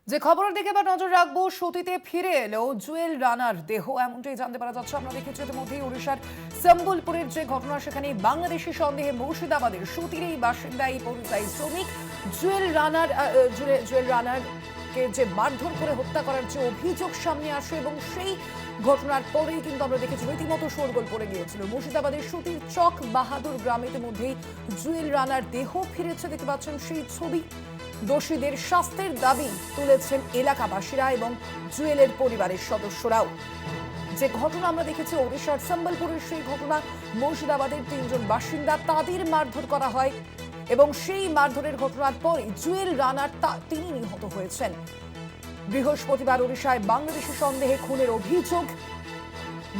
যে খবরের দিকে এবার নজর রাখবো, সতীতে ফিরে এলো জুয়েল রানার দেহ, এমনটাই জানতে পারা যাচ্ছে। আমরা দেখেছি ইতিমধ্যেই ওড়িশার সম্বলপুরের যে ঘটনা, সেখানে বাংলাদেশি সন্দেহে মুর্শিদাবাদের সতীর এই বাসিন্দা, এই পরিযায়ী শ্রমিক জুয়েল রানার কে যে মারধর করে হত্যা করার যে অভিযোগ সামনে আসে, এবং সেই ঘটনার পরেই কিন্তু আমরা দেখেছি রীতিমতো শোরগোল পড়ে গিয়েছিল মুর্শিদাবাদের সতীর চক বাহাদুর গ্রামে। ইতিমধ্যেই জুয়েল রানার দেহ ফিরেছে, দেখতে পাচ্ছেন সেই ছবি। দোষীদের শাস্তির দাবি তুলেছেন এলাকাবাসীরা এবং জুয়েলের পরিবারের সদস্যরাও। যে ঘটনা আমরা দেখেছি ওড়িশার সম্বলপুরের, সেই ঘটনা মুর্শিদাবাদের তিনজন বাসিন্দা, তাদের মারধর করা হয় এবং সেই মারধরের ঘটনার পরে জুয়েল রানার তিনি নিহত হয়েছেন। বৃহস্পতিবার ওড়িশায় বাংলাদেশি সন্দেহে খুনের অভিযোগ।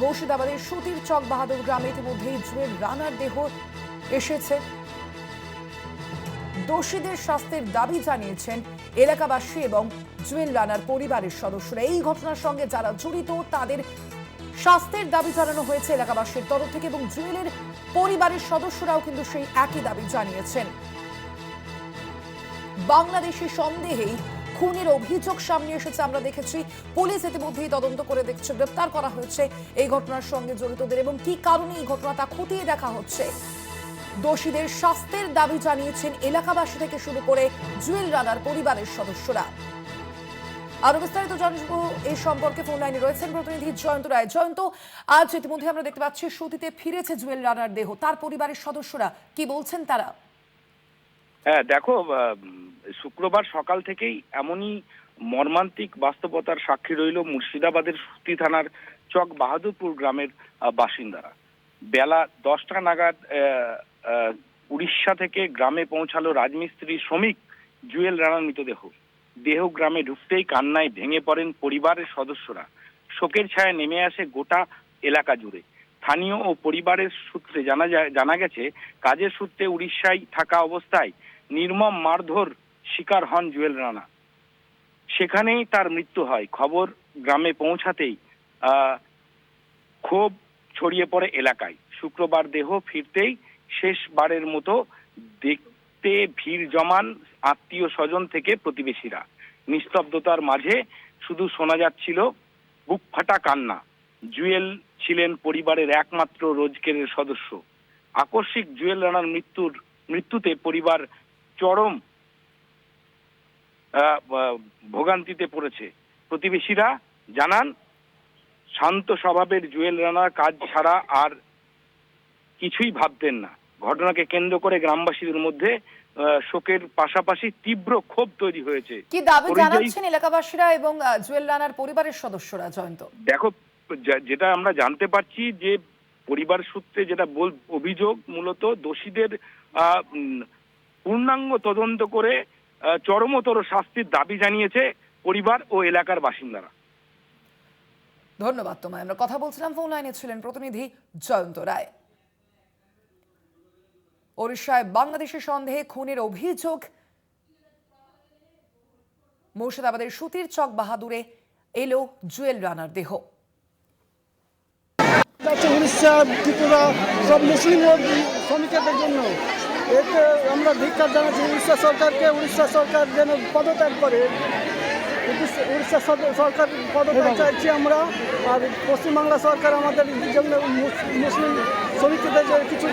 মুর্শিদাবাদের সতীর চক বাহাদুর গ্রামে ইতিমধ্যেই জুয়েল রানার দেহ এসেছে। দোষীদের শাস্তির দাবি জানিয়েছেন এলাকাবাসী এবং জুয়েল রানার পরিবারের সদস্যরা। এই ঘটনার সঙ্গে যারা জড়িত তাদের শাস্তির দাবি জানানো হয়েছে এলাকাবাসীর তরফ থেকে, এবং জুয়েলের পরিবারের সদস্যরাও কিন্তু সেই একই দাবি জানিয়েছেন। বাংলাদেশি সন্দেহেই খুনের অভিযোগ সামনে এসেছে। আমরা দেখেছি পুলিশ ইতিমধ্যেই তদন্ত করে দেখছে, গ্রেপ্তার করা হয়েছে এই ঘটনার সঙ্গে জড়িতদের, এবং কি কারণে এই ঘটনাটা খতিয়ে দেখা হচ্ছে। দোষীদের শাস্তির দাবি জানিয়েছেন এলাকাবাসী থেকে শুরু করে জুয়েল রানার পরিবারের সদস্যরা। আরো বিস্তারিত জানবো এই সম্পর্কে ফোন লাইনে রয়েছেন প্রতিনিধি জয়ন্ত রায়। জয়ন্ত, আজ ইতিমধ্যে আমরা দেখতে পাচ্ছি সতীতে ফিরেছে জুয়েল রানার দেহ, তার পরিবারের সদস্যরা কি বলছেন তারা? হ্যাঁ দেখো, শুক্রবার সকাল থেকেই এমনই মর্মান্তিক বাস্তবতার সাক্ষী রইল মুর্শিদাবাদের সুতি থানার চক বাহাদুরপুর গ্রামের বাসিন্দারা। বেলা 10টা নাগাদ উড়িষ্যা থেকে গ্রামে পৌঁছালো রাজমিস্ত্রি শ্রমিক জুয়েল রানার মৃতদেহ। দেহ গ্রামে ঢুকতেই কান্নায় ভেঙে পড়েন পরিবারের সদস্যরা। শোকের ছায়া নেমে আসে গোটা এলাকা জুড়ে। স্থানীয় ও পরিবারের সূত্রে জানা গেছে, কাজের সূত্রে উড়িষ্যায় থাকা অবস্থায় নির্মম মারধর শিকার হন জুয়েল রানা। সেখানেই তার মৃত্যু হয়। খবর গ্রামে পৌঁছাতেই ক্ষোভ ছড়িয়ে পড়ে এলাকায়। শুক্রবার দেহ ফিরতেই শেষবারের মতো দেখতে ভিড় জমান আত্মীয় স্বজন থেকে প্রতিবেশীরা। নিস্তব্ধতার মাঝে শুধু শোনা যাচ্ছিল বুক ফাটা কান্না। জুয়েল ছিলেন পরিবারের একমাত্র রোজগারের সদস্য। আকস্মিক জুয়েল রানার মৃত্যুতে পরিবার চরম ভোগান্তিতে পড়েছে। প্রতিবেশীরা জানান, শান্ত স্বভাবের জুয়েল রানা কাজ ছাড়া আর কিছুই ভাবতেন না। ঘটনাকে কেন্দ্র করে গ্রামবাসীদের মধ্যে শোকের পাশাপাশি তীব্র ক্ষোভ তৈরি হয়েছে। কি দাবি জানাচ্ছেন এলাকাবাসীরা এবং জুয়েল রানার পরিবারের সদস্যরা? জয়ন্ত, দেখো, যেটা আমরা জানতে পারছি যে পরিবার সূত্রে যেটা অভিযোগ, মূলত দোষীদের পূর্ণাঙ্গ তদন্ত করে চরমতর শাস্তির দাবি জানিয়েছে পরিবার ও এলাকার বাসিন্দারা। ধন্যবাদ তোমায়। আমরা কথা বলছিলাম, ফোন লাইনে ছিলেন প্রতিনিধি জয়ন্ত রায়। ওড়িশায় বাংলাদেশি সন্দেহে খুনের অভিযোগ। মুর্শিদাবাদের সুতির চক বাহাদুরে এলো জুয়েল রানার দেহ। উড়িষ্যা, ত্রিপুরা সব মুসলিম শ্রমিকদের জন্য এতে আমরা ধিক্কার জানাচ্ছি উড়িষ্যা সরকারকে। উড়িষ্যা সরকার যেন পদত্যাগ করে, উড়িষ্যা সরকার পদত্যাগ চাইছি আমরা। আর পশ্চিমবাংলা সরকার আমাদের জন্য মুসলিম শ্রমিকদের কিছু